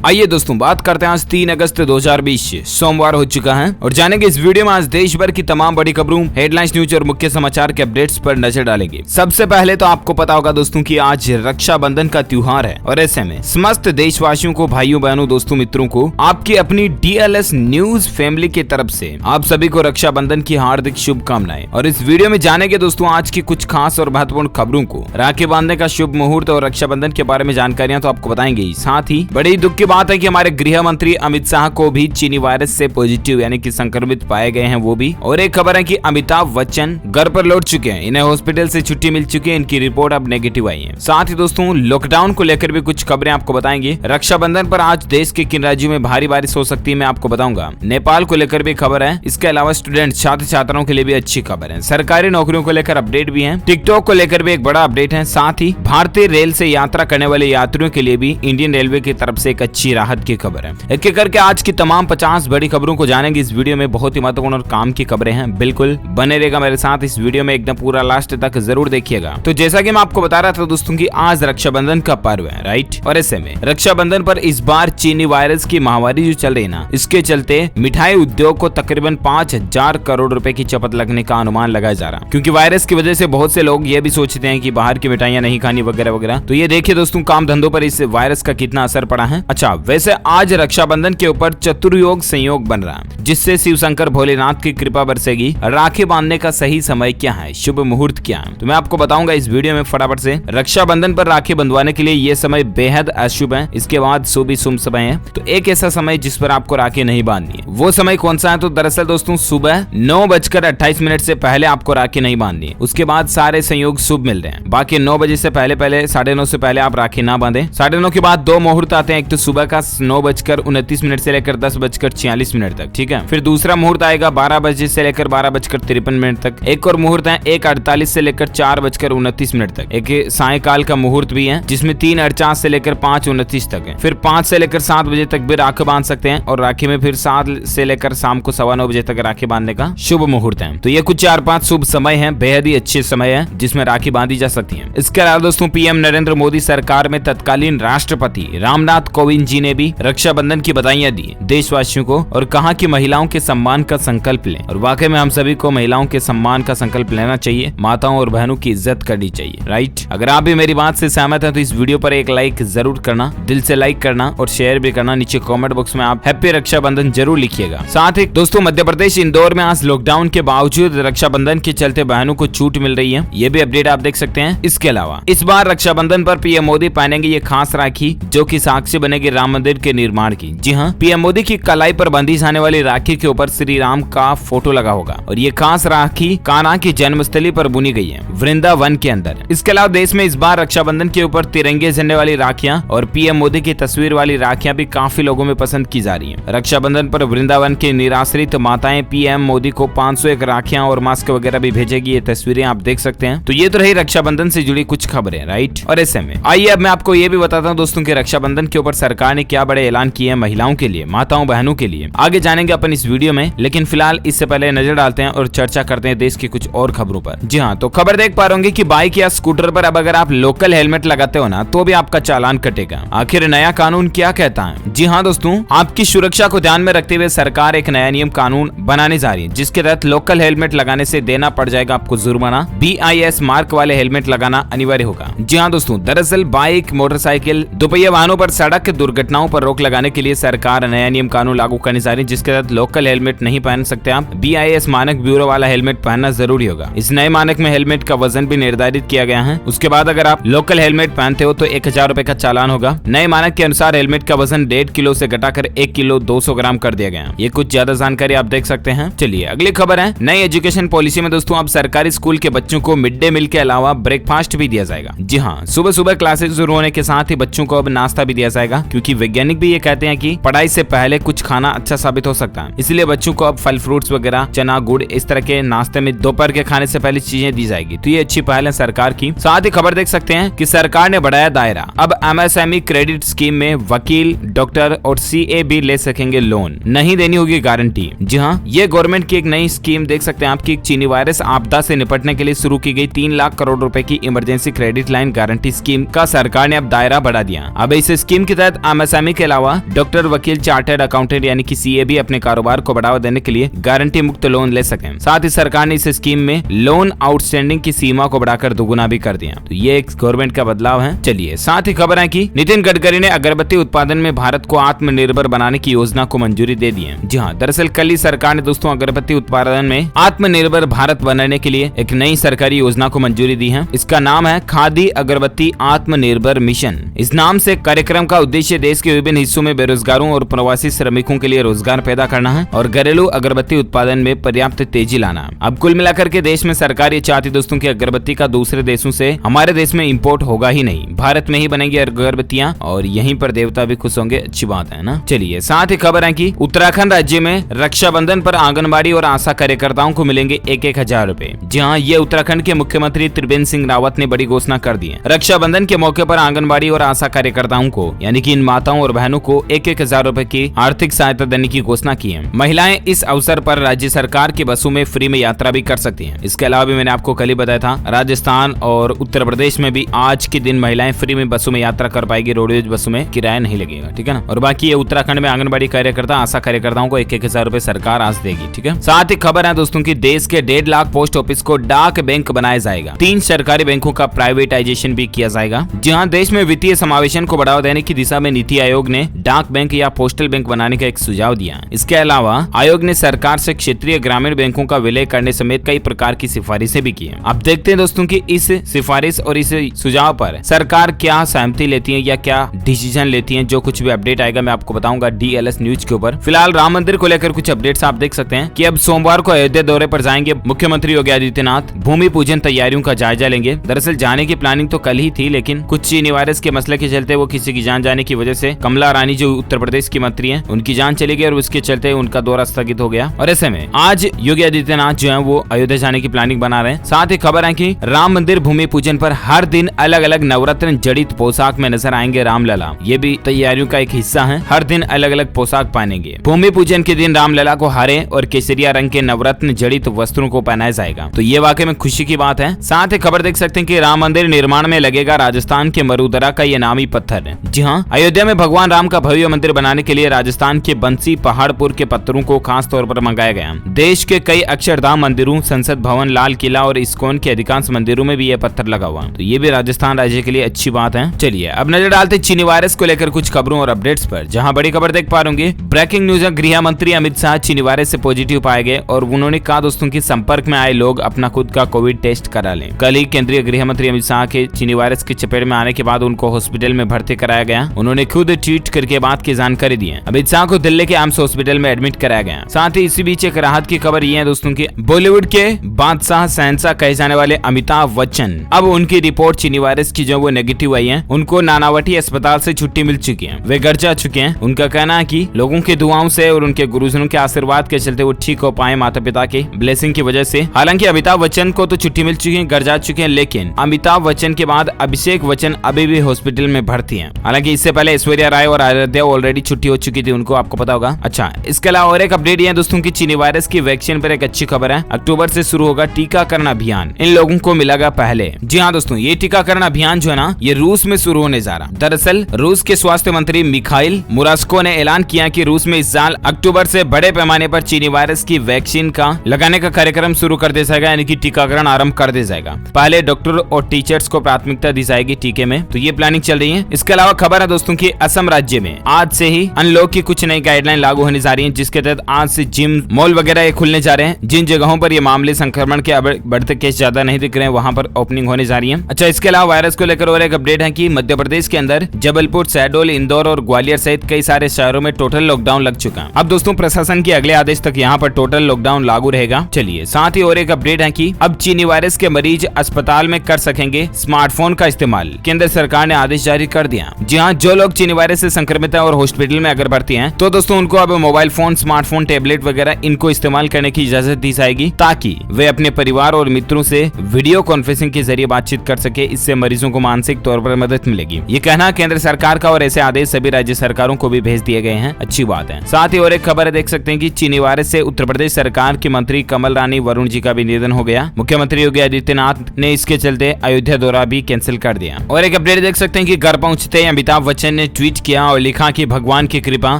आइए दोस्तों बात करते हैं आज 3 अगस्त 2020 सोमवार हो चुका है और जानेंगे इस वीडियो में आज देश भर की तमाम बड़ी खबरों, हेडलाइंस, न्यूज और मुख्य समाचार के अपडेट्स पर नजर डालेंगे। सबसे पहले तो आपको पता होगा दोस्तों कि आज रक्षाबंधन का त्योहार है और ऐसे में समस्त देशवासियों को, भाइयों बहनों, दोस्तों मित्रों को आपकी अपनी DLS न्यूज फैमिली की तरफ से आप सभी को रक्षाबंधन की हार्दिक शुभकामनाएं। और इस वीडियो में जानेंगे दोस्तों आज की कुछ खास और महत्वपूर्ण खबरों को, राखी बांधने का शुभ मुहूर्त और रक्षाबंधन के बारे में जानकारियां तो आपको बताएंगे। साथ ही बड़ी दुख की बात है कि हमारे गृह मंत्री अमित शाह को भी चीनी वायरस से पॉजिटिव यानी कि संक्रमित पाए गए हैं वो भी। और एक खबर है कि अमिताभ बच्चन घर पर लौट चुके हैं, इन्हें हॉस्पिटल से छुट्टी मिल चुकी है, इनकी रिपोर्ट अब नेगेटिव आई है। साथ ही दोस्तों लॉकडाउन को लेकर भी कुछ खबरें आपको बताएंगे। रक्षाबंधन पर आज देश के किन राज्यों में भारी बारिश हो सकती है मैं आपको बताऊंगा। नेपाल को लेकर भी खबर है। इसके अलावा स्टूडेंट, छात्र छात्राओं के लिए भी अच्छी खबर है। सरकारी नौकरियों को लेकर अपडेट भी है। टिकटॉक को लेकर भी एक बड़ा अपडेट है। साथ ही भारतीय रेल से यात्रा करने वाले यात्रियों के लिए भी इंडियन रेलवे की तरफ से एक अच्छी राहत की खबर है। एक एक करके आज की तमाम 50 बड़ी खबरों को जानेंगे इस वीडियो में। बहुत ही महत्वपूर्ण और काम की खबरें हैं, बिल्कुल बने रहेगा मेरे साथ इस वीडियो में, एकदम पूरा लास्ट तक जरूर देखिएगा। तो जैसा कि मैं आपको बता रहा था दोस्तों कि आज रक्षाबंधन का पर्व है, राइट। और ऐसे में रक्षाबंधन पर इस बार चीनी वायरस की महामारी जो चल रही है ना, इसके चलते मिठाई उद्योग को तकरीबन 5,000 करोड़ रुपए की चपत लगने का अनुमान लगाया जा रहा है, क्योंकि वायरस की वजह से बहुत से लोग ये भी सोचते हैं कि बाहर की मिठाइयां नहीं खानी वगैरह वगैरह। तो ये देखिए दोस्तों काम धंधों पर इस वायरस का कितना असर पड़ा है। अच्छा, वैसे आज रक्षाबंधन के ऊपर चतुर्योग संयोग बन रहा है, जिससे शिव शंकर भोलेनाथ की कृपा बरसेगी। राखी बांधने का सही समय क्या है, शुभ मुहूर्त क्या है, तो मैं आपको बताऊंगा इस वीडियो में फटाफट से। रक्षाबंधन पर राखी बंधवाने के लिए ये समय बेहद अशुभ है। इसके बाद शुभ समय है। तो एक ऐसा समय जिस पर आपको राखी नहीं बांधनी है, वो समय कौन सा है? तो दरअसल दोस्तों सुबह 9:28 से पहले आपको राखी नहीं बांधनी है। उसके बाद सारे संयोग शुभ मिल रहे हैं। बाकी 9 बजे से पहले 9:30 से पहले आप राखी ना बांधे। 9:30 के बाद 2 मुहूर्त आते हैं। एक तो सुबह का 9:29 से लेकर 10:46 तक, ठीक है। फिर दूसरा मुहूर्त आएगा 12 बजे से लेकर 12:53 तक। एक और मुहूर्त है 1:48 से लेकर 4:29 तक। एक सायकाल का मुहूर्त भी है जिसमें 3:48 से लेकर 5:29 तक है। फिर 5 से लेकर 7 बजे तक भी राखी बांध सकते हैं और राखी में फिर 7 से लेकर शाम को 9:15 बजे तक राखी बांधने का शुभ मुहूर्त है। तो ये कुछ 4-5 शुभ समय है, बेहद ही अच्छे समय है जिसमें राखी बांधी जा सकती है। इसके अलावा दोस्तों पीएम नरेंद्र मोदी सरकार में तत्कालीन राष्ट्रपति रामनाथ कोविंद जी ने भी रक्षाबंधन की बधाइयां दी देशवासियों को और कहा कि महिलाओं के सम्मान का संकल्प लें। और वाकई में हम सभी को महिलाओं के सम्मान का संकल्प लेना चाहिए, माताओं और बहनों की इज्जत करनी चाहिए, राइट। अगर आप भी मेरी बात से सहमत हैं तो इस वीडियो पर एक लाइक जरूर करना, दिल से लाइक करना और शेयर भी करना। नीचे कमेंट बॉक्स में आप हैप्पी रक्षाबंधन जरूर लिखिएगा। साथ ही दोस्तों मध्य प्रदेश इंदौर में आज लॉकडाउन के बावजूद रक्षाबंधन के चलते बहनों को छूट मिल रही है, ये भी अपडेट आप देख सकते हैं। इसके अलावा इस बार रक्षाबंधन पर पीएम मोदी पहनेंगे ये खास राखी जो कि साक्षी बनेगी राम मंदिर के निर्माण की। जी हाँ, पीएम मोदी की कलाई पर बंधी जाने वाली राखी के ऊपर श्री राम का फोटो लगा होगा और ये खास राखी कान्हा की जन्मस्थली पर बुनी गई है, वृंदावन के अंदर। इसके अलावा देश में इस बार रक्षाबंधन के ऊपर तिरंगे झंडे वाली राखियां और पीएम मोदी की तस्वीर वाली राखियां भी काफी लोगों में पसंद की जा रही हैं। रक्षाबंधन पर वृंदावन के निराश्रित माताएं पीएम मोदी को 501 राखियां और मास्क वगैरह भी भेजेगी, ये तस्वीरें आप देख सकते हैं। तो ये तो रही रक्षाबंधन से जुड़ी कुछ खबरें, राइट। और ऐसे में आइए अब मैं आपको ये भी बताता हूँ दोस्तों की रक्षाबंधन के ऊपर सरकार ने क्या बड़े ऐलान किए हैं महिलाओं के लिए, माताओं बहनों के लिए। आगे जानेंगे अपन इस वीडियो में, लेकिन फिलहाल इससे पहले नजर डालते हैं और चर्चा करते हैं देश की कुछ और खबरों पर। जी हाँ, तो खबर देख पा रहे होंगे कि बाइक या स्कूटर पर अब अगर आप लोकल हेलमेट लगाते हो ना तो भी आपका चालान कटेगा। आखिर नया कानून क्या कहता है? जी हाँ दोस्तों, आपकी सुरक्षा को ध्यान में रखते हुए सरकार एक नया नियम कानून बनाने जा रही है, जिसके तहत लोकल हेलमेट लगाने से देना पड़ जाएगा आपको जुर्माना। BIS मार्क वाले हेलमेट लगाना अनिवार्य होगा। जी हाँ दोस्तों, दरअसल बाइक, मोटरसाइकिल, दोपहिया वाहनों पर सड़क दुर्घटनाओं पर रोक लगाने के लिए सरकार नया नियम कानून लागू करने जा रही है, जिसके तहत लोकल हेलमेट नहीं पहन सकते आप। BIS मानक ब्यूरो वाला हेलमेट पहनना जरूरी होगा। इस नए मानक में हेलमेट का वजन भी निर्धारित किया गया है। उसके बाद अगर आप लोकल हेलमेट पहनते हो तो 1000 रुपए का चालान होगा। नए मानक के अनुसार हेलमेट का वजन 1.5 किलो से घटाकर 1 किलो 200 ग्राम कर दिया गया। ये कुछ ज्यादा जानकारी आप देख सकते हैं। चलिए अगली खबर है, नई एजुकेशन पॉलिसी में दोस्तों अब सरकारी स्कूल के बच्चों को मिड डे मील के अलावा ब्रेकफास्ट भी दिया जाएगा। जी हाँ, सुबह सुबह क्लासेस शुरू होने के साथ ही बच्चों को अब नाश्ता भी दिया जाएगा, क्योंकि वैज्ञानिक भी ये कहते हैं कि पढ़ाई से पहले कुछ खाना अच्छा साबित हो सकता है। इसलिए बच्चों को अब फल फ्रूट्स वगैरह, चना, गुड़, इस तरह के नाश्ते में दोपहर के खाने से पहले चीजें दी जाएगी। तो ये अच्छी पहल है सरकार की। साथ ही खबर देख सकते हैं कि सरकार ने बढ़ाया दायरा। अब MSME क्रेडिट स्कीम में वकील, डॉक्टर और CA भी ले सकेंगे लोन, नहीं देनी होगी गारंटी। जी हाँ, ये गवर्नमेंट की एक नई स्कीम देख सकते हैं आपकी। चीनी वायरस आपदा से निपटने के लिए शुरू की गई 3 लाख करोड़ रुपए की emergency credit line guarantee scheme का सरकार ने अब दायरा बढ़ा दिया। अब इस स्कीम के तहत एमएसएमई के अलावा डॉक्टर, वकील, चार्टर्ड अकाउंटेंट यानी कि सीए भी अपने कारोबार को बढ़ावा देने के लिए गारंटी मुक्त लोन ले सकें। साथ ही सरकार ने इस स्कीम में लोन आउटस्टैंडिंग की सीमा को बढ़ाकर दोगुना भी कर दिया। तो ये एक गवर्नमेंट का बदलाव है। चलिए साथ ही खबर है कि नितिन गडकरी ने अगरबत्ती उत्पादन में भारत को आत्मनिर्भर बनाने की योजना को मंजूरी दे दी है। जी हाँ, दरअसल कल ही सरकार ने दोस्तों अगरबत्ती उत्पादन में आत्मनिर्भर भारत बनाने के लिए एक नई सरकारी योजना को मंजूरी दी है। इसका नाम है खादी अगरबत्ती आत्मनिर्भर मिशन। इस नाम से कार्यक्रम का उद्देश्य देश के विभिन्न हिस्सों में बेरोजगारों और प्रवासी श्रमिकों के लिए रोजगार पैदा करना है और घरेलू अगरबत्ती उत्पादन में पर्याप्त तेजी लाना। अब कुल मिलाकर के देश में सरकार ये चाहती दोस्तों की अगरबत्ती का दूसरे देशों से हमारे देश में इंपोर्ट होगा ही नहीं, भारत में ही बनेंगी अगरबत्तियां और यहीं पर देवता भी खुश होंगे। अच्छी बात है ना। चलिए साथ ही खबर है कि उत्तराखंड राज्य में रक्षाबंधन पर आंगनबाड़ी और आशा कार्यकर्ताओं को मिलेंगे 1,000 रुपए। जी हाँ, ये उत्तराखंड के मुख्यमंत्री त्रिवेंद्र सिंह रावत ने बड़ी घोषणा कर दी है। रक्षाबंधन के मौके पर आंगनबाड़ी और आशा कार्यकर्ताओं को यानी कि इन माताओं और बहनों को 1,000 रुपए की आर्थिक सहायता देने की घोषणा की है। महिलाएं इस अवसर पर राज्य सरकार की बसों में फ्री में यात्रा भी कर सकती हैं। इसके अलावा भी मैंने आपको कल ही बताया था, राजस्थान और उत्तर प्रदेश में भी आज के दिन महिलाएं फ्री में बसों में यात्रा कर पाएगी। रोडवेज बसों में किराया नहीं लगेगा, ठीक है ना। और बाकी ये उत्तराखंड में आंगनबाड़ी कार्यकर्ता, आशा कार्यकर्ताओं को 1,000 रुपए सरकार आज देगी, ठीक है। साथ ही खबर है दोस्तों की देश के 1.5 लाख पोस्ट ऑफिस को डाक बैंक बनाया जाएगा। 3 सरकारी बैंकों का प्राइवेटाइजेशन भी किया जाएगा। जहाँ देश में वित्तीय समावेशन को बढ़ावा देने की दिशा में नीति आयोग ने डाक बैंक या पोस्टल बैंक बनाने का एक सुझाव दिया। इसके अलावा आयोग ने सरकार से क्षेत्रीय ग्रामीण बैंकों का विलय करने समेत कई प्रकार की सिफारिशें भी की हैं। अब देखते हैं दोस्तों कि इस सिफारिश और इस सुझाव पर सरकार क्या सहमति लेती है या क्या डिसीजन लेती है। जो कुछ भी अपडेट आएगा मैं आपको बताऊंगा DLS न्यूज के ऊपर। फिलहाल राम मंदिर को लेकर कुछ अपडेट्स आप देख सकते हैं कि अब सोमवार को अयोध्या दौरे पर जाएंगे मुख्यमंत्री योगी आदित्यनाथ। भूमि पूजन तैयारियों का जायजा लेंगे। दरअसल जाने की प्लानिंग तो कल ही थी, लेकिन कुछ चीनी वायरस के मसले के चलते वो किसी की जान जाने की वजह से कमला रानी जो उत्तर प्रदेश की मंत्री हैं उनकी जान चली गई और उसके चलते उनका दौरा स्थगित हो गया। और ऐसे में आज योगी आदित्यनाथ जो है वो अयोध्या जाने की प्लानिंग बना रहे हैं। साथ ही खबर है कि राम मंदिर भूमि पूजन पर हर दिन अलग अलग नवरत्न जड़ित पोशाक में नजर आएंगे रामलला। ये भी तैयारियों का एक हिस्सा है। हर दिन अलग अलग पोशाक पहनेंगे। भूमि पूजन के दिन रामलला को हरे और केसरिया रंग के नवरत्न जड़ित वस्त्रों को पहनाया जाएगा। तो ये वाकई में खुशी की बात है। साथ ही खबर देख सकते हैं कि राम मंदिर निर्माण में लगेगा राजस्थान के मरुदरा का ये नामी पत्थर है। जी हाँ, अयोध्या में भगवान राम का भव्य मंदिर बनाने के लिए राजस्थान के बंसी पहाड़पुर के पत्थरों को खास तौर पर मंगाया गया। देश के कई अक्षरधाम मंदिरों, संसद भवन, लाल किला और इस्कॉन के अधिकांश मंदिरों में भी यह पत्थर लगा हुआ। तो ये भी राजस्थान राज्य के लिए अच्छी बात है। चलिए अब नजर डालते चीनी वायरस को लेकर कुछ खबरों और अपडेट्स पर, जहां बड़ी खबर देख पा रहे होंगे। ब्रेकिंग न्यूज है, गृह मंत्री अमित शाह चीनी वायरस से पॉजिटिव पाए गए और उन्होंने कहा दोस्तों की संपर्क में आए लोग अपना खुद का कोविड टेस्ट करा लें। कल ही केंद्रीय गृह मंत्री अमित शाह के चीनी वायरस की चपेट में आने के बाद उनको हॉस्पिटल में भर्ती कराया गया। उन्होंने खुद ट्वीट करके बात की जानकारी दी है। अमित शाह को दिल्ली के एम्स हॉस्पिटल में एडमिट कराया गया। साथ ही इसी बीच एक राहत की खबर ये है दोस्तों की, बॉलीवुड के बादशाह शहंशाह कहे जाने वाले अमिताभ बच्चन, अब उनकी रिपोर्ट चीनी वायरस की जो वो नेगेटिव आई है, उनको नानावटी अस्पताल से छुट्टी मिल चुकी है। वे घर जा चुके हैं। उनका कहना है कि लोगों की दुआओं से और उनके गुरुजनों के आशीर्वाद के चलते वो ठीक हो पाए, माता पिता के ब्लेसिंग की वजह से। हालांकि अमिताभ बच्चन को तो छुट्टी मिल चुकी है, घर जा चुके हैं, लेकिन अमिताभ बच्चन के बाद अभिषेक बच्चन अभी भी हॉस्पिटल में भर्ती हैं। हालांकि इससे पहले ऐश्वर्या राय और आराध्या ऑलरेडी छुट्टी हो चुकी थी, उनको आपको पता होगा। अच्छा, इसके अलावा और एक अपडेट ये दोस्तों की चीनी वायरस की वैक्सीन पर एक अच्छी खबर है। अक्टूबर से शुरू होगा टीकाकरण अभियान। इन लोगों को मिलेगा पहले। जी हाँ दोस्तों, ये टीकाकरण अभियान जो है ना, ये रूस में शुरू होने जा रहा। दरअसल रूस के स्वास्थ्य मंत्री मिखाइल मुरास्को ने ऐलान किया कि रूस में इस साल अक्टूबर से बड़े पैमाने पर चीनी वायरस की वैक्सीन का लगाने का कार्यक्रम शुरू कर दिया जाएगा, यानी कि टीकाकरण आरंभ कर दिया जाएगा। पहले डॉक्टर और टीचर्स को प्राथमिकता दी जाएगी टीके में। तो ये प्लानिंग चल रही है। इसके अलावा खबर है दोस्तों की असम राज्य में आज से ही अनलॉक की कुछ नई गाइडलाइन लागू होने जा रही है, जिसके तहत आज से जिम, मॉल वगैरह खुलने जा रहे हैं। जिन जगहों पर ये मामले संक्रमण के बढ़ते केस ज्यादा नहीं दिख रहे हैं, वहां पर ओपनिंग होने जा रही है। अच्छा, इसके अलावा वायरस को लेकर और एक अपडेट है कि मध्य प्रदेश के अंदर जबलपुर, शहडोल, इंदौर और ग्वालियर सहित कई सारे शहरों में टोटल लॉकडाउन लग चुका है। अब दोस्तों प्रशासन के अगले आदेश तक यहाँ पर टोटल लॉकडाउन लागू रहेगा। चलिए साथ ही और एक अपडेट है कि अब चीनी वायरस के मरीज अस्पताल में कर सकेंगे स्मार्टफोन का इस्तेमाल। केंद्र सरकार ने आदेश जारी कर दिया। जी हाँ, जो लोग चीनी वायरस से संक्रमित है और हॉस्पिटल में अगर भर्ती हैं, तो दोस्तों उनको अब मोबाइल फोन, स्मार्टफोन, टैबलेट वगैरह इनको इस्तेमाल करने की इजाजत दी जाएगी, ताकि वे अपने परिवार और मित्रों से वीडियो कॉन्फ्रेंसिंग के जरिए बातचीत कर सके। इससे मरीजों को मानसिक तौर पर मदद मिलेगी। ये कहना केंद्र सरकार का और ऐसे आदेश सभी राज्य सरकारों को भी भेज दिए गए हैं। अच्छी बात है। साथ ही और एक खबर देख सकते हैं कि चीनी वायरस से उत्तर प्रदेश सरकार की मंत्री कमल रानी वरुण जी का भी निधन हो गया। मुख्यमंत्री योगी आदित्यनाथ ने इसके चलते अयोध्या दौरा भी कैंसिल कर दिया। और एक अपडेट देख सकते हैं कि घर पहुंचते ही अमिताभ बच्चन ने ट्वीट किया और लिखा कि भगवान की कृपा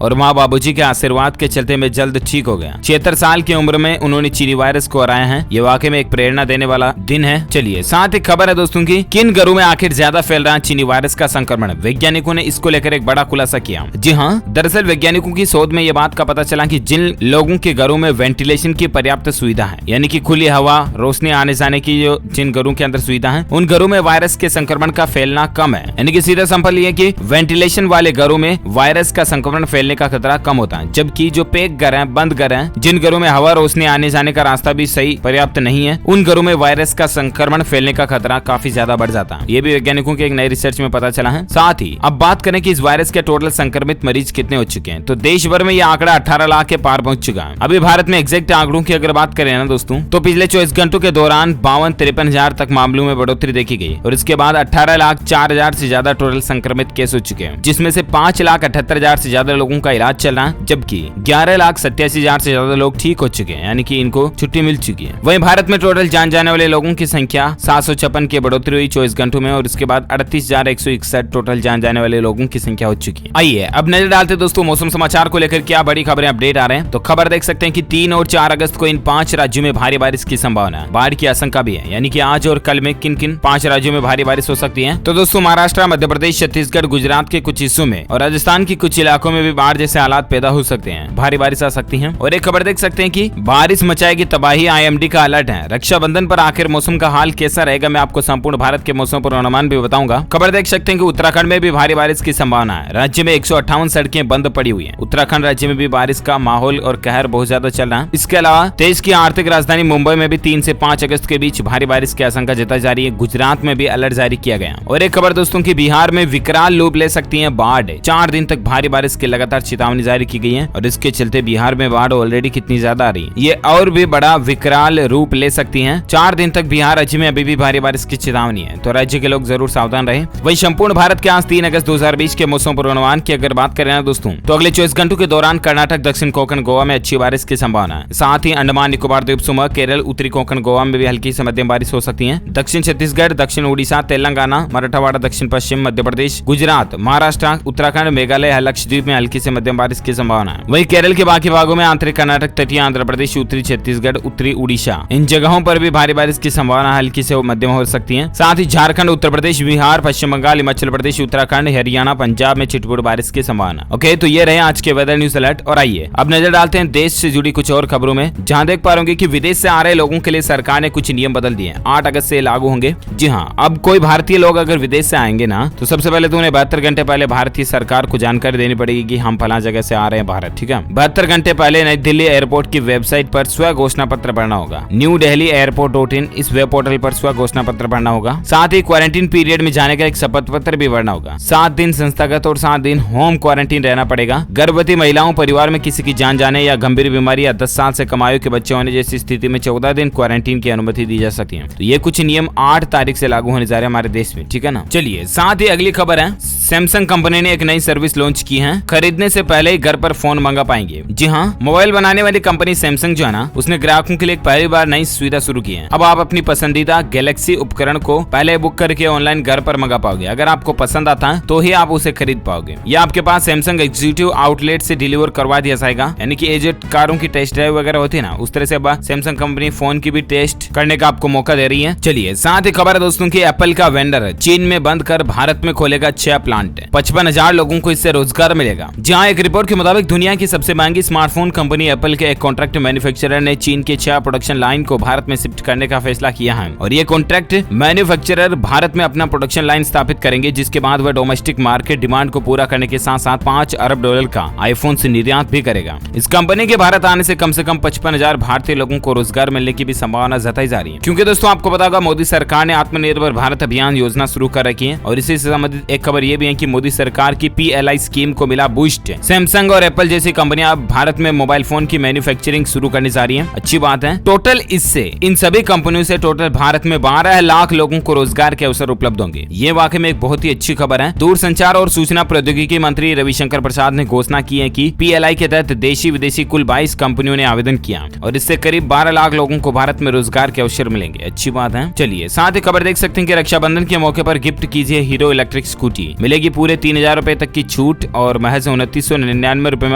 और माँ बाबूजी के आशीर्वाद के चलते मैं जल्द ठीक हो गया। 76 साल की उम्र में उन्होंने चीनी वायरस को हराया है। ये वाकई में एक प्रेरणा देने वाला दिन है। चलिए साथ ही खबर है दोस्तों की किन घरों में आखिर ज्यादा फैल रहा है चीनी वायरस का संक्रमण। वैज्ञानिकों ने इसको लेकर एक बड़ा खुलासा किया। जी हाँ, दरअसल वैज्ञानिकों की शोध में ये बात का पता चला कि जिन लोगों के घरों में वेंटिलेशन की पर्याप्त सुविधा है, यानी कि खुली हवा, रोशनी आने जाने की जो जिन घरों के अंदर सुविधा है, उन घरों में वायरस के संक्रमण का फैलना कम है। यानी कि सीधा सैंपल ये कि वेंटिलेशन वाले घरों में वायरस का संक्रमण फैलने का खतरा कम होता है, जबकि जो पैक घर है, बंद घर है, जिन घरों में हवा रोशनी आने जाने का रास्ता भी सही पर्याप्त नहीं है, उन घरों में वायरस का संक्रमण फैलने का खतरा काफी ज्यादा बढ़ जाता है। ये भी वैज्ञानिकों के एक नई रिसर्च में पता चला है। साथ ही अब बात करें कि इस वायरस के टोटल संक्रमित मरीज कितने हो चुके हैं, तो देश भर में यह आंकड़ा 18 लाख के पार पहुंच चुका है। अभी भारत में एग्जैक्ट आंकड़ों की अगर बात करें ना दोस्तों, तो पिछले 24 घंटों के दौरान 52-53 तक मामलों में बढ़ोतरी देखी गई और इसके बाद 18,04,000 से ज्यादा टोटल संक्रमित केस हो चुके हैं, जिसमें से 5,78,000 से ज्यादा लोगों का इलाज चल रहा है, जबकि 11,87,000 से ज्यादा लोग ठीक हो चुके हैं, यानी कि इनको छुट्टी मिल चुकी है। वहीं भारत में टोटल जान जाने वाले लोगों की संख्या 756 की बढ़ोतरी हुई 24 घंटों में और इसके बाद 38,161 टोटल जान जाने वाले लोगों की संख्या हो चुकी है। आइए अब नजर डालते दोस्तों मौसम समाचार को लेकर क्या बड़ी खबरें अपडेट आ रहे हैं। तो खबर देख सकते हैं कि 3 और 4 अगस्त को इन 5 राज्यों में भारी बारिश की संभावना है। बाढ़ की आशंका भी है, यानी कि आज और कल में किन किन 5 राज्यों में भारी बारिश हो सकती है। तो दोस्तों महाराष्ट्र, मध्य प्रदेश, छत्तीसगढ़, गुजरात के कुछ हिस्सों में और राजस्थान के कुछ इलाकों में भी बाढ़ जैसे हालात पैदा हो सकते हैं, भारी बारिश आ सकती है। और एक खबर देख सकते हैं कि बारिश मचाएगी तबाही, IMD का अलर्ट है। रक्षाबंधन पर आखिर मौसम का हाल कैसा रहेगा, मैं आपको संपूर्ण भारत के मौसम पूर्वानुमान भी बताऊंगा। खबर देख सकते हैं कि उत्तराखंड में भी भारी बारिश की संभावना है। राज्य में 158 सड़कें बंद पड़ी हुई हैं। उत्तराखंड राज्य में भी बारिश का माहौल और कहर बहुत ज्यादा चल रहा है। इसके अलावा देश की आर्थिक राजधानी मुंबई में भी 3 से 5 अगस्त के बीच भारी बारिश की आशंका जताई जा रही है। गुजरात में भी अलर्ट जारी किया गया। और एक खबर दोस्तों की बिहार में विकराल रूप ले सकती है बाढ़। 4 दिन तक भारी बारिश की लगातार चेतावनी जारी की गई है और इसके चलते बिहार में बाढ़ ऑलरेडी कितनी ज्यादा आ रही है, ये और भी बड़ा विकराल रूप ले सकती है। 4 दिन तक बिहार राज्य में अभी भी भारी बारिश की चेतावनी है, तो राज्य के लोग जरूर सावधान रहे। वही संपूर्ण भारत के आज 3 अगस्त 2020 के मौसम पूर्वानुमान की अगर बात करें ना दोस्तों, तो अगले 24 घंटों के दौरान कर्नाटक, दक्षिण कोंकण, गोवा में अच्छी बारिश की संभावना है। साथ ही अंडमान निकोबार द्वीप समूह, केरल, उत्तरी कोंकण, गोवा में भी हल्की से मध्यम बारिश हो सकती है। दक्षिण छत्तीसगढ़, दक्षिण उड़ीसा, तेलंगाना, मराठवाड़ा, दक्षिण पश्चिम मध्य प्रदेश, गुजरात, महाराष्ट्र, उत्तराखंड, मेघालय, लक्षद्वीप में हल्की से मध्यम बारिश की संभावना है। वहीं केरल के बाकी भागों में आंतरिक कर्नाटक, तटीय आंध्र प्रदेश, उत्तरी छत्तीसगढ़, उत्तरी उड़ीसा, इन जगहों पर भी भारी बारिश की संभावना हल्की से मध्यम हो सकती है। साथ ही झारखंड, उत्तर प्रदेश, बिहार, पश्चिम बंगाल, हिमाचल प्रदेश, उत्तराखंड, हरियाणा, पंजाब में छिटपुट बारिश की संभावना। ओके, तो ये रहे आज के वेदर न्यूज अलर्ट। और आइए अब नजर डालते हैं देश से जुड़ी कुछ और खबरों में, जहां देख पा रहे होंगे कि विदेश से आ रहे लोगों के लिए सरकार ने कुछ नियम बदल दिए हैं। 8 अगस्त से लागू होंगे। जी हाँ, अब कोई भारतीय लोग अगर विदेश से आएंगे ना, तो सबसे पहले तो उन्हें 72 घंटे पहले भारतीय सरकार को जानकारी देनी पड़ेगी कि हम फला जगह से आ रहे हैं भारत। ठीक है, 72 घंटे पहले नई दिल्ली एयरपोर्ट की वेबसाइट पर स्व घोषणा पत्र भरना होगा। न्यू दिल्ली एयरपोर्ट.in इस वेब पोर्टल पर स्व घोषणा पत्र भरना होगा। साथ ही क्वारंटीन पीरियड में जाने का एक शपथ पत्र भी भरना होगा। 7 दिन संस्थागत और 7 दिन होम क्वारंटीन रहना पड़ेगा। गर्भवती महिलाओं, परिवार में किसी की जान जाने या गंभीर बीमारी या 10 साल से कम आयु के बच्चे होने जैसी स्थिति में 14 दिन क्वारंटीन की अनुमति दी जा सकती है। तो ये कुछ नियम 8 तारीख से लागू होने जा रहे हैं हमारे देश में। ठीक है ना। चलिए साथ ही अगली खबर है, सैमसंग कंपनी ने एक नई सर्विस लॉन्च की है। खरीदने से पहले ही घर पर फोन मंगा पाएंगे। जी हाँ, मोबाइल बनाने वाली कंपनी सैमसंग जो है ना, उसने ग्राहकों के लिए पहली बार नई सुविधा शुरू की है। अब आप अपनी पसंदीदा गैलेक्सी उपकरण को पहले बुक करके ऑनलाइन घर पर मंगा पाओगे। अगर आपको पसंद आता है तो ही आप उसे खरीद पाओगे। या आपके पास सैमसंग एग्जीक्यूटिव आउटलेट से डिलीवर करवा दिया जाएगा, यानी कि एजेड कारों की टेस्ट ड्राइव वगैरह होती है ना, उस तरह से अब सैमसंग कंपनी फोन की भी टेस्ट करने का आपको मौका दे रही है। चलिए साथ ही खबर है दोस्तों की, एप्पल का वेंडर चीन में बंद कर भारत में खोलेगा 6 प्लांट। 55,000 लोगों को इससे रोजगार मिलेगा। जहां एक रिपोर्ट के मुताबिक दुनिया की सबसे महंगी स्मार्टफोन कंपनी एप्पल के एक कॉन्ट्रैक्ट मैन्युफैक्चरर ने चीन के 6 प्रोडक्शन लाइन को भारत में शिफ्ट करने का फैसला किया है। और ये कॉन्ट्रैक्ट मैन्युफैक्चरर भारत में अपना प्रोडक्शन लाइन स्थापित करेंगे, जिसके बाद वह डोमेस्टिक मार्केट डिमांड को पूरा करने के साथ साथ $5 अरब का आईफोन से निर्यात भी करेगा। इस कंपनी के भारत आने से कम 55,000 भारतीय लोगों को रोजगार मिलने की भी संभावना जताई जा रही है। क्योंकि दोस्तों आपको पता होगा, मोदी सरकार ने आत्मनिर्भर भारत अभियान योजना शुरू कर रखी है। और इसी से संबंधित एक खबर ये भी है कि मोदी सरकार की PLI स्कीम को मिला बूस्ट। सैमसंग और एप्पल जैसी कंपनियां अब भारत में मोबाइल फोन की मैन्युफैक्चरिंग शुरू करने जा रही है। अच्छी बात है। टोटल इससे इन सभी कंपनियों से टोटल भारत में 12 लाख लोगों को रोजगार के अवसर उपलब्ध होंगे। ये वाकई में एक बहुत ही अच्छी खबर है। दूरसंचार और सूचना प्रौद्योगिकी मंत्री रविशंकर प्रसाद ने घोषणा की है कि PLI के तहत देशी विदेशी कुल 22 कंपनियों ने आवेदन किया और इससे करीब 12 लाख लोगों को भारत में रोजगार के अवसर मिलेंगे। अच्छी बात है। चलिए साथ ही खबर देख सकते हैं कि रक्षाबंधन के मौके पर गिफ्ट कीजिए हीरो इलेक्ट्रिक स्कूटी, मिलेगी पूरी पूरे 3000 रुपए तक की छूट और महज 2999 रुपए में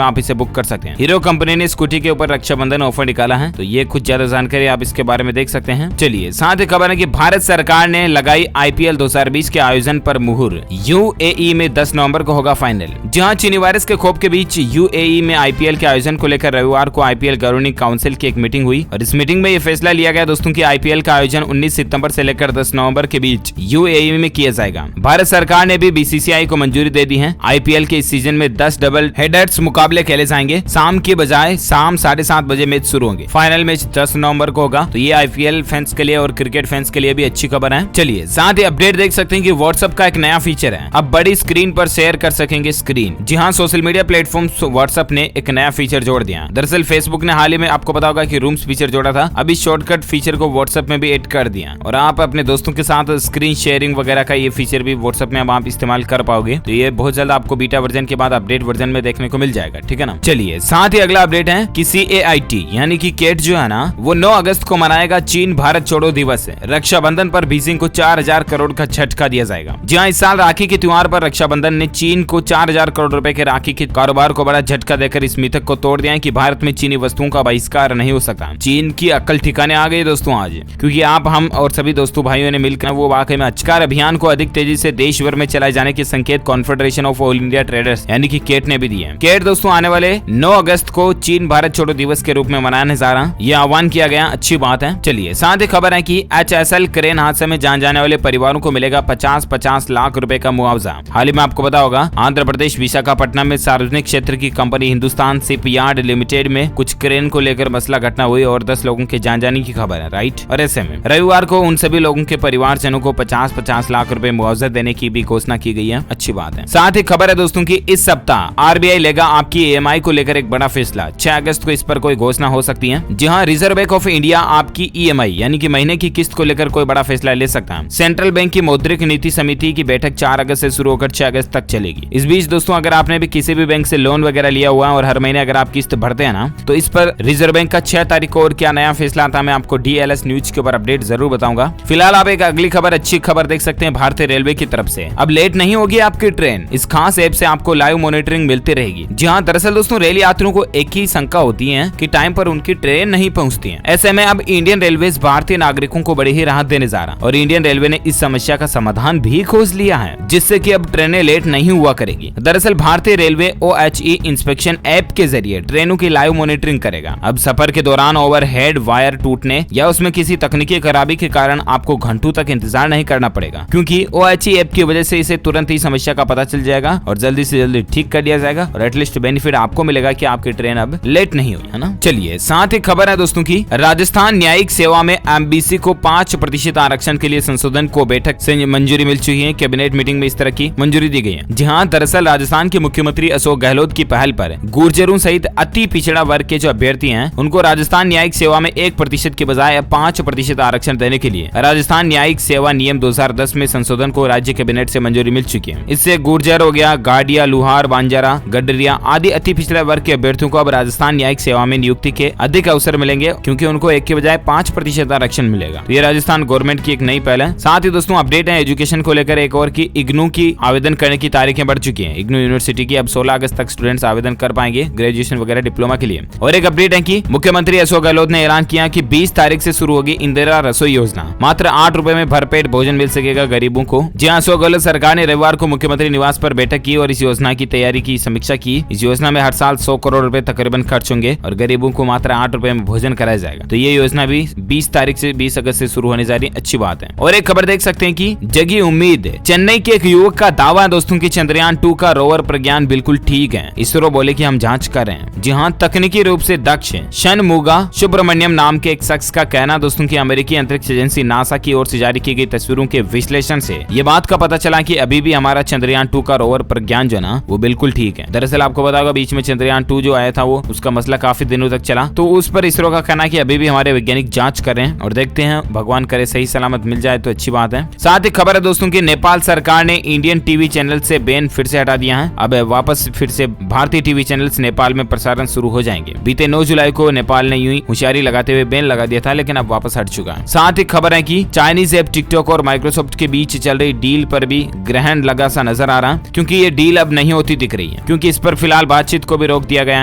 आप इसे बुक कर सकते हैं। हीरो कंपनी ने स्कूटी के ऊपर रक्षाबंधन ऑफर निकाला है, तो ये कुछ ज्यादा जानकारी आप इसके बारे में देख सकते हैं। चलिए साथ ही खबर है कि भारत सरकार ने लगाई IPL 2020 के आयोजन पर मुहर। UAE में 10 नवंबर को होगा फाइनल। जहां चीनी वायरस के खौफ के बीच UAE में IPL के आयोजन को लेकर रविवार को IPL गवर्निंग काउंसिल की एक मीटिंग हुई और इस मीटिंग में यह फैसला लिया गया दोस्तों कि IPL का आयोजन 19 सितंबर से लेकर 10 नवंबर के बीच UAE में किया जाएगा। भारत सरकार ने भी BCCI को मंजूरी दे दी है। IPL के इस सीजन में 10 डबल हेडर्स मुकाबले खेले जाएंगे। शाम की बजाय शाम 7:30 बजे मैच शुरू होंगे। फाइनल मैच 10 नवंबर को होगा, तो ये IPL फैंस के लिए और क्रिकेट फैंस के लिए भी अच्छी खबर है। चलिए साथ ही अपडेट देख सकते हैं कि WhatsApp का एक नया फीचर है, अब बड़ी स्क्रीन पर शेयर कर सकेंगे स्क्रीन। जी हाँ, सोशल मीडिया प्लेटफॉर्म WhatsApp ने एक नया फीचर जोड़ दिया। दरअसल Facebook ने हाल ही में आपको पता होगा कि रूम्स फीचर जोड़ा था, अब इस शॉर्टकट फीचर को WhatsApp में भी ऐड कर दिया और आप अपने दोस्तों के साथ स्क्रीन शेयरिंग वगैरह का ये फीचर भी WhatsApp में अब आप इस्तेमाल कर पाओगे। तो ये बहुत जल्द आपको बीटा वर्जन के बाद अपडेट वर्जन में देखने को मिल जाएगा, ठीक है ना। चलिए साथ ही अगला अपडेट है कि CAIT यानी कि केट जो है ना, वो 9 अगस्त को मनाएगा चीन भारत छोड़ो दिवस। रक्षाबंधन पर बीजिंग को 4000 करोड़ का झटका दिया जाएगा। जहां इस साल राखी के त्योहार पर रक्षाबंधन ने चीन को 4000 करोड़ रुपए के राखी के कारोबार को बड़ा झटका देकर इस मिथक को तोड़ दिया है कि भारत में चीनी वस्तुओं का बहिष्कार नहीं हो सकता। चीन की अक्ल ठिकाने आ गई दोस्तों आज, क्योंकि आप हम और सभी दोस्तों भाइयों ने मिलकर वो वाकई में अचकार अभियान को अधिक तेजी से देश भर में चलाए जाने के संकेत confederation of all India traders यानी कि केट ने भी दिए। केट दोस्तों आने वाले 9 अगस्त को चीन भारत छोड़ो दिवस के रूप में मनाने जा रहा, यह आह्वान किया गया, अच्छी बात है। चलिए साथ ही खबर है कि HSL क्रेन हादसे में जान जाने वाले परिवारों को मिलेगा 50-50 लाख रुपए का मुआवजा। हाल ही में आपको पता होगा आंध्र प्रदेश विशाखापट्टनम में सार्वजनिक क्षेत्र की कंपनी हिंदुस्तान शिपयार्ड लिमिटेड में कुछ क्रेन को लेकर मसला घटना हुई और 10 लोगों के जान जाने की खबर है, राइट। और ऐसे में रविवार को उन सभी लोगों के परिवारजनों को 50-50 लाख रुपए मुआवजा देने की भी घोषणा की गई है, अच्छी बात है। साथ ही खबर है दोस्तों की इस सप्ताह RBI लेगा आपकी EMI को लेकर एक बड़ा फैसला। 6 अगस्त को इस पर कोई घोषणा हो सकती है। जी हाँ, रिजर्व बैंक ऑफ इंडिया आपकी EMI यानी कि महीने की किस्त को लेकर कोई बड़ा फैसला ले सकता है। सेंट्रल बैंक की मौद्रिक नीति समिति की बैठक 4 अगस्त से शुरू होकर 6 अगस्त तक चलेगी। इस बीच दोस्तों अगर आपने भी किसी भी बैंक से लोन वगैरह लिया हुआ है और हर महीने अगर आप किस्त भरते हैं ना, तो इस पर रिजर्व बैंक का 6 तारीख को और क्या नया फैसला आता है मैं आपको DLS न्यूज के ऊपर अपडेट जरूर बताऊंगा। फिलहाल आप एक अगली खबर, अच्छी खबर देख सकते हैं भारतीय रेलवे की तरफ से। अब लेट नहीं होगी आपकी ट्रेन, इस खास ऐप से आपको लाइव मॉनिटरिंग मिलती रहेगी। जी हाँ, दरअसल दोस्तों रेल यात्रियों को एक ही शंका होती है कि टाइम पर उनकी ट्रेन नहीं पहुंचती है। ऐसे में अब इंडियन रेलवे भारतीय नागरिकों को बड़ी ही राहत देने जा रहा और इंडियन रेलवे ने इस समस्या का समाधान भी खोज लिया है, जिससे कि अब ट्रेनें लेट नहीं हुआ करेगी। दरअसल भारतीय रेलवे OHE इंस्पेक्शन ऐप के जरिए ट्रेनों की लाइव मॉनिटरिंग करेगा। अब सफर के दौरान ओवरहेड वायर टूटने या उसमें किसी तकनीकी खराबी के कारण आपको घंटों तक इंतजार नहीं करना पड़ेगा, क्योंकि OHE ऐप की वजह से इसे तुरंत ही समस्या का पता चल जाएगा और जल्दी से जल्दी ठीक कर दिया जाएगा और एटलीस्ट बेनिफिट आपको मिलेगा कि आपकी ट्रेन अब लेट नहीं हुई, है ना। चलिए साथ ही खबर है दोस्तों की राजस्थान न्यायिक सेवा में MBC को 5% आरक्षण के लिए संशोधन को बैठक से मंजूरी मिल चुकी है। कैबिनेट मीटिंग में इस तरह की मंजूरी दी गई है। जी हाँ, दरअसल राजस्थान के मुख्यमंत्री अशोक गहलोत की पहल पर गुर्जरों सहित अति पिछड़ा वर्ग के जो अभ्यर्थी हैं उनको राजस्थान न्यायिक सेवा में 1% की बजाय 5% आरक्षण देने के लिए राजस्थान न्यायिक सेवा नियम 2010 में संशोधन को राज्य कैबिनेट से मंजूरी मिल चुकी है। इससे गुर्जर हो गया, गाडिया, लुहार, बांजारा, गडरिया आदि अति पिछड़ा वर्ग के अभ्यर्थियों को अब राजस्थान न्यायिक सेवा में नियुक्ति के अधिक अवसर मिलेंगे, क्योंकि उनको 1 के बजाय 5% आरक्षण मिलेगा। तो ये राजस्थान गवर्नमेंट की एक नई पहल है। साथ ही दोस्तों अपडेट है एजुकेशन को लेकर एक और की इग्नू की आवेदन करने की तारीखें बढ़ चुकी हैं। इग्नू यूनिवर्सिटी की अब 16 अगस्त तक स्टूडेंट्स आवेदन कर पाएंगे ग्रेजुएशन वगैरह डिप्लोमा के लिए। और एक अपडेट है कि मुख्यमंत्री अशोक गहलोत ने ऐलान किया कि 20 तारीख से शुरू होगी इंदिरा रसोई योजना। मात्र 8 रुपए में भरपेट भोजन मिल सकेगा गरीबों को। जी हाँ, अशोक गहलोत सरकार ने रविवार को मुख्यमंत्री निवास पर बैठक की और इस योजना की तैयारी की समीक्षा की। इस योजना में हर साल 100 करोड़ रुपए तकरीबन खर्च होंगे और गरीबों को मात्र 8 रुपए में भोजन कराया जाएगा। तो ये योजना भी 20 तारीख से 20 अगस्त से शुरू होने जा रही है, अच्छी बात है। और एक खबर देख सकते हैं कि जगी उम्मीद, चेन्नई के एक युवक का दावा दोस्तों की चंद्रयान 2 का रोवर प्रज्ञान बिल्कुल ठीक है। इसरो बोले कि हम जांच कर रहे हैं। जी हाँ, तकनीकी रूप से दक्ष शनमुगा सुब्रमण्यम नाम के एक शख्स का कहना दोस्तों की अमेरिकी अंतरिक्ष एजेंसी नासा की ओर से जारी की गई तस्वीरों के विश्लेषण से ये बात का पता चला कि अभी भी हमारा चंद्रयान 2 का रोवर प्रज्ञान जो ना वो बिल्कुल ठीक है। दरअसल आपको पता होगा बीच में चंद्रयान 2 जो आया था वो उसका मसला काफी दिनों तक चला, तो उस पर इसरो का कहना कि अभी भी हमारे वैज्ञानिक जांच कर रहे हैं और देखते हैं, भगवान करे सही सलामत मिल जाए तो अच्छी बात है। साथ ही खबर है दोस्तों की नेपाल सरकार ने इंडियन टीवी चैनल से बैन फिर से हटा दिया है। अब वापस फिर से भारतीय टीवी चैनल्स नेपाल में प्रसारण शुरू हो जाएंगे। बीते 9 जुलाई को नेपाल ने यूं ही होशियारी लगाते हुए बैन लगा दिया था, लेकिन अब वापस हट चुका है। साथ ही खबर है कि चाइनीज ऐप टिकटॉक और माइक्रोसॉफ्ट के बीच चल रही डील पर भी ग्रहण लगा सा नजर आ रहा है, क्योंकि ये डील अब नहीं होती दिख रही है, क्योंकि इस पर फिलहाल बातचीत को भी रोक दिया गया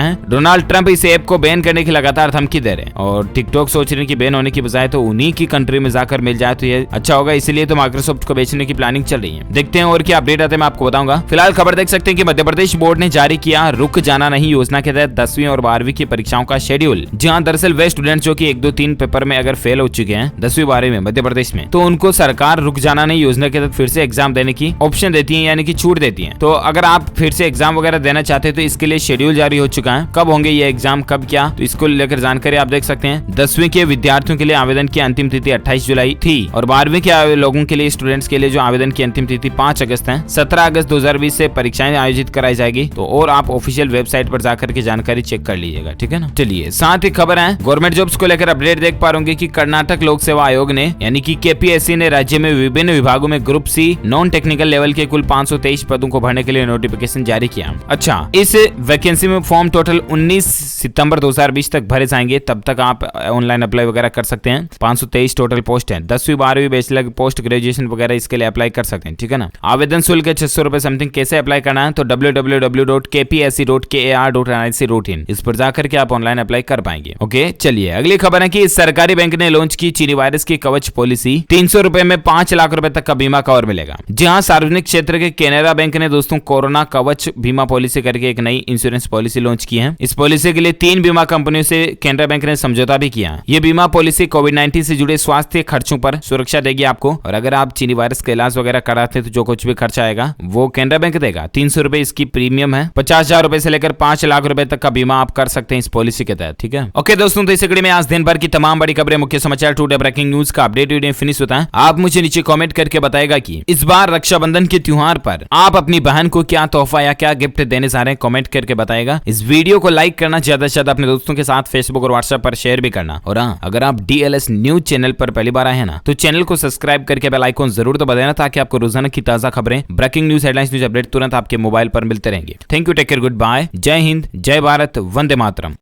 है। डोनाल्ड ट्रंप इस ऐप को बैन करने की लगातार धमकी दे रहे हैं और टिकटॉक सोच रहे हैं कि बैन होने की बजाय तो उन्हीं की कंट्री में जाकर मिल जाए तो ये अच्छा होगा, इसलिए तो माइक्रोसॉफ्ट को बेचने की प्लानिंग चल रही है। देखते हैं और क्या अपडेट आते हैं, मैं आपको बताऊंगा। फिलहाल खबर देख सकते हैं कि मध्य प्रदेश बोर्ड ने जारी किया रुक जाना नहीं योजना के तहत 10वीं और 12वीं की परीक्षाओं का शेड्यूल। जी हाँ, दरअसल वे स्टूडेंट जो कि 1, 2, 3 पेपर में अगर फेल हो चुके हैं 10वीं 12वीं में मध्य प्रदेश में, तो उनको सरकार रुक जाना नहीं योजना के तहत फिर से एग्जाम देने की ऑप्शन देती है, यानी कि छूट देती है। तो अगर आप फिर से एग्जाम वगैरह देना चाहते हैं तो इसके लिए शेड्यूल जारी हो चुका है। कब होंगे ये एग्जाम, कब क्या, तो इसको लेकर जानकारी आप देख सकते हैं। 10वीं के विद्यार्थियों के लिए आवेदन की अंतिम तिथि 28 जुलाई थी और 12वीं के लोगों के लिए, स्टूडेंट्स के लिए जो आवेदन की अंतिम तिथि 5 अगस्त है। 17 अगस्त 2020 से परीक्षाएं आयोजित कराई जाएगी। तो और आप ऑफिशियल वेबसाइट पर जाकर के जानकारी चेक कर लीजिएगा, ठीक है ना। चलिए साथ ही खबर है गवर्नमेंट जॉब्स को लेकर अपडेट देख पा रहे कि कर्नाटक लोक सेवा आयोग ने यानी कि KPSC ने राज्य में विभिन्न विभागों में group C non technical level के कुल 523 पदों को भरने के लिए नोटिफिकेशन जारी किया। अच्छा, इस वैकेंसी में फॉर्म टोटल 19 सितंबर 2020 तक भरे जाएंगे, तब तक आप ऑनलाइन अप्लाई वगैरह कर सकते हैं। 523 टोटल पोस्ट है। 10वीं 12वीं बैचलर पोस्ट ग्रेजुएशन वगैरह इसके लिए अप्लाई कर सकते हैं, ठीक है ना। आवेदन शुल्क 600 रुपए समथिंग। कैसे अप्लाई करना है तो www.kpsc.kar.nic.in इस पर जाकर के आप ऑनलाइन अप्लाई कर पाएंगे। ओके, चलिए अगली खबर है कि सरकारी बैंक ने लॉन्च की चीनी वायरस की कवच पॉलिसी। 300 रुपए में 5 लाख रुपए तक का बीमा कवर मिलेगा। जी हाँ, सार्वजनिक क्षेत्र के केनरा बैंक ने दोस्तों कोरोना कवच बीमा पॉलिसी करके एक नई इंश्योरेंस पॉलिसी लॉन्च की है। इस पॉलिसी के लिए 3 बीमा कंपनियों से केनरा बैंक ने समझौता भी किया। ये बीमा पॉलिसी कोविड-19 से जुड़े स्वास्थ्य खर्चों पर सुरक्षा देगी आपको, और अगर आप चीनी वायरस का इलाज वगैरह कराते हैं तो जो कुछ भी खर्चा आएगा वो केनरा बैंक देगा। 300 रुपए इसकी प्रीमियम है। 50,000 रुपए से लेकर 5 लाख रुपए तक का बीमा आप कर सकते हैं इस पॉलिसी के तहत, ठीक है। ओके दोस्तों, तो इस कड़ी में आज दिन भर की तमाम बड़ी खबरें, मुख्य समाचार, टुडे ब्रेकिंग न्यूज का अपडेट वीडियो फिनिश होता है। आप मुझे नीचे कमेंट करके बताएगा कि इस बार रक्षाबंधन के त्योहार पर आप अपनी बहन को क्या तोहफा या क्या गिफ्ट देने जा रहे हैं, कमेंट करके बताएगा। इस वीडियो को लाइक करना, ज्यादा से ज्यादा अपने दोस्तों के साथ फेसबुक और व्हाट्सएप पर शेयर भी करना। और हाँ, अगर आप DLS न्यूज चैनल पर पहली बार आए हैं ना, तो चैनल को सब्सक्राइब करके बेल आइकन जरूर दबा देना, ताकि आपको रोजाना की ताजा खबरें, breaking news, headlines, news update तुरंत आपके मोबाइल पर मिलते रहेंगे। Thank you, take care, good bye, जय हिंद, जय भारत, वंदे मातरम।